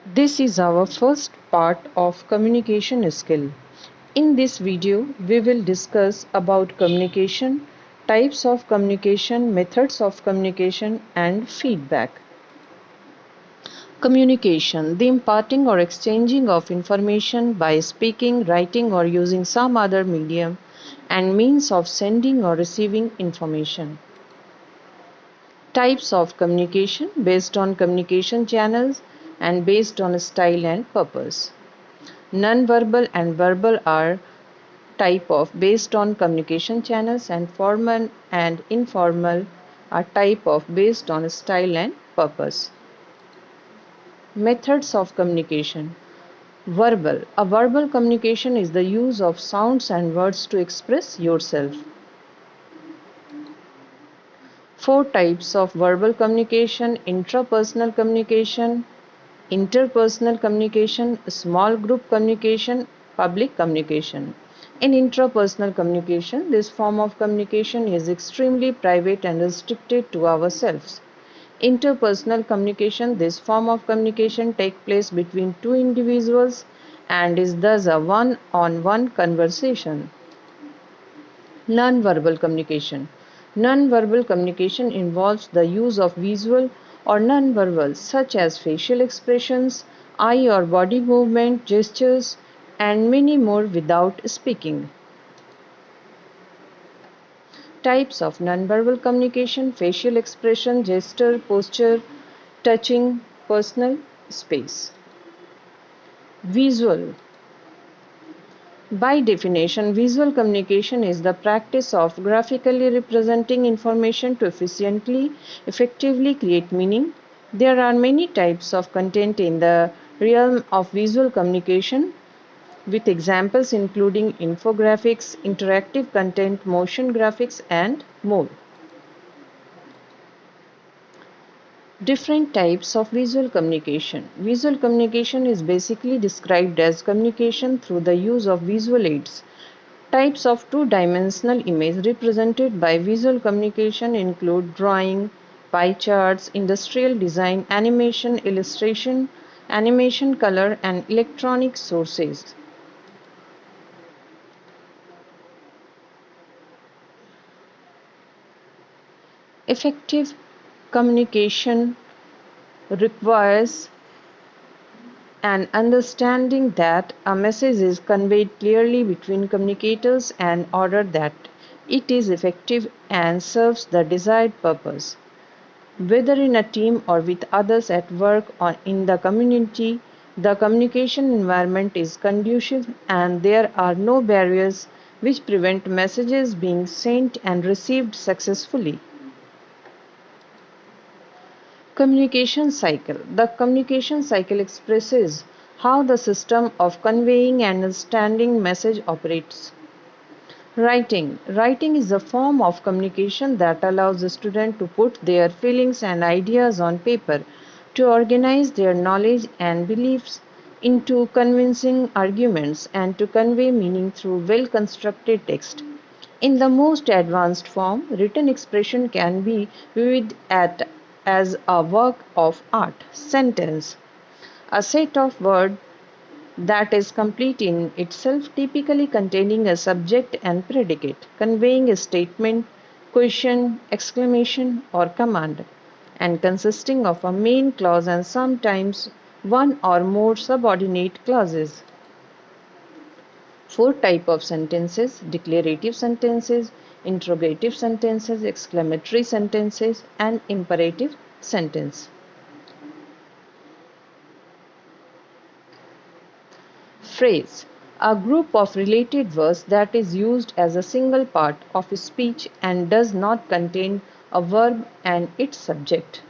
This is our first part of communication skill. In this video, we will discuss about communication, types of communication, methods of communication and feedback. Communication, the imparting or exchanging of information by speaking, writing or using some other medium and means of sending or receiving information. Types of communication based on communication channels and based on style and purpose. Non-verbal and verbal are type of based on communication channels and formal and informal are type of based on style and purpose. Methods of communication. Verbal. A verbal communication is the use of sounds and words to express yourself. Four types of verbal communication: intrapersonal communication, interpersonal communication, small group communication, public communication. In intrapersonal communication, this form of communication is extremely private and restricted to ourselves. Interpersonal communication, this form of communication takes place between two individuals and is thus a one-on-one conversation. Non-verbal communication. Non-verbal communication involves the use of visual or non-verbal such as facial expressions, eye or body movement, gestures, and many more without speaking. Types of non-verbal communication: facial expression, gesture, posture, touching, personal space. Visual. By definition, visual communication is the practice of graphically representing information to efficiently, effectively create meaning. There are many types of content in the realm of visual communication, with examples including infographics, interactive content, motion graphics, and more. Different types of visual communication. Visual communication is basically described as communication through the use of visual aids. Types of two-dimensional image represented by visual communication include drawing, pie charts, industrial design, animation, illustration, animation, color, and electronic sources. Effective communication requires an understanding that a message is conveyed clearly between communicators in order that it is effective and serves the desired purpose. Whether in a team or with others at work or in the community, the communication environment is conducive and there are no barriers which prevent messages being sent and received successfully. Communication cycle. The communication cycle expresses how the system of conveying and understanding message operates. Writing. Writing is a form of communication that allows the student to put their feelings and ideas on paper, to organize their knowledge and beliefs into convincing arguments, and to convey meaning through well-constructed text. In the most advanced form, written expression can be viewed as a work of art. Sentence. A set of words that is complete in itself, typically containing a subject and predicate, conveying a statement, question, exclamation, or command, and consisting of a main clause and sometimes one or more subordinate clauses. Four types of sentences: declarative sentences, interrogative sentences, exclamatory sentences, and imperative sentence. Phrase. A group of related words that is used as a single part of a speech and does not contain a verb and its subject.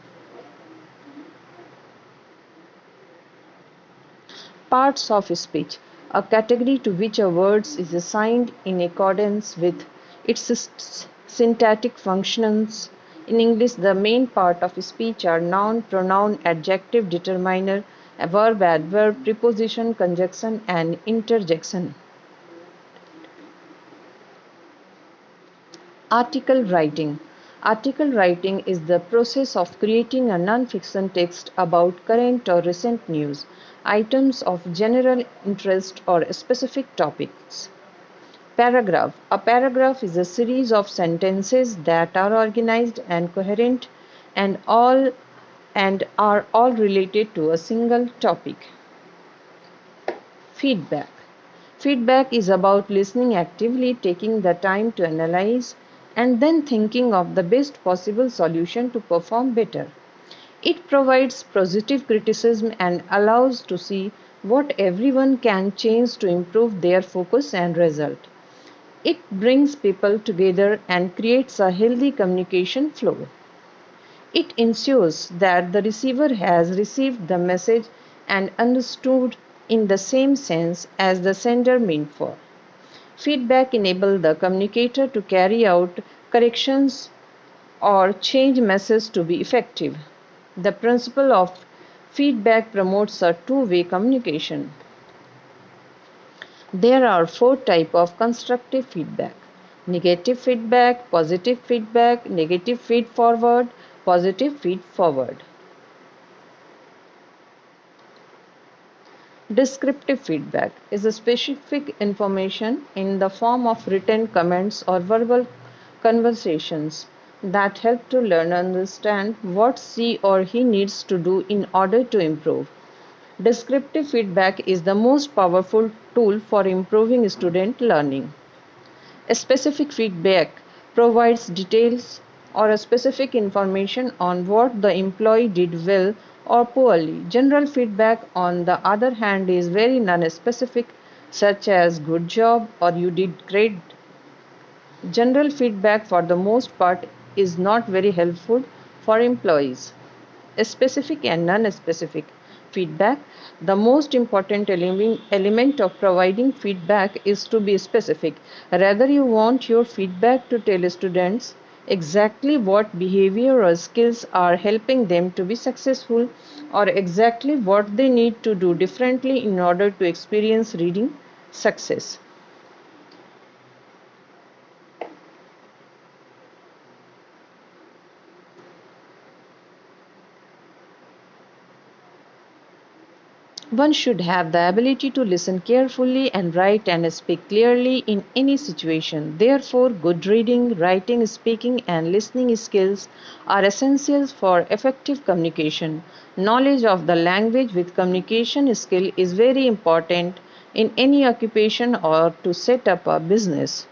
Parts of speech. A category to which a word is assigned in accordance with its syntactic functions. In English, the main part of speech are noun, pronoun, adjective, determiner, a verb, adverb, preposition, conjunction, and interjection. Article writing. Article writing is the process of creating a non-fiction text about current or recent news, items of general interest or specific topics. Paragraph. A paragraph is a series of sentences that are organized and coherent and are all related to a single topic. Feedback. Feedback is about listening actively, taking the time to analyze, and then thinking of the best possible solution to perform better. It provides positive criticism and allows to see what everyone can change to improve their focus and result. It brings people together and creates a healthy communication flow. It ensures that the receiver has received the message and understood in the same sense as the sender meant for. Feedback enables the communicator to carry out corrections or change messages to be effective. The principle of feedback promotes a two-way communication. There are four types of constructive feedback: negative feedback, positive feedback, negative feed forward, positive feed forward. Descriptive feedback is a specific information in the form of written comments or verbal conversations that help to learn understand what she or he needs to do in order to improve. Descriptive feedback is the most powerful tool for improving student learning. Specific feedback provides details or a specific information on what the employee did well or poorly. General feedback, on the other hand, is very non-specific, such as good job or you did great. General feedback, for the most part, is not very helpful for employees. Specific and non-specific feedback. The most important element of providing feedback is to be specific. Rather, you want your feedback to tell students exactly what behavior or skills are helping them to be successful, or exactly what they need to do differently in order to experience reading success. One should have the ability to listen carefully and write and speak clearly in any situation. Therefore, good reading, writing, speaking, and listening skills are essentials for effective communication. Knowledge of the language with communication skill is very important in any occupation or to set up a business.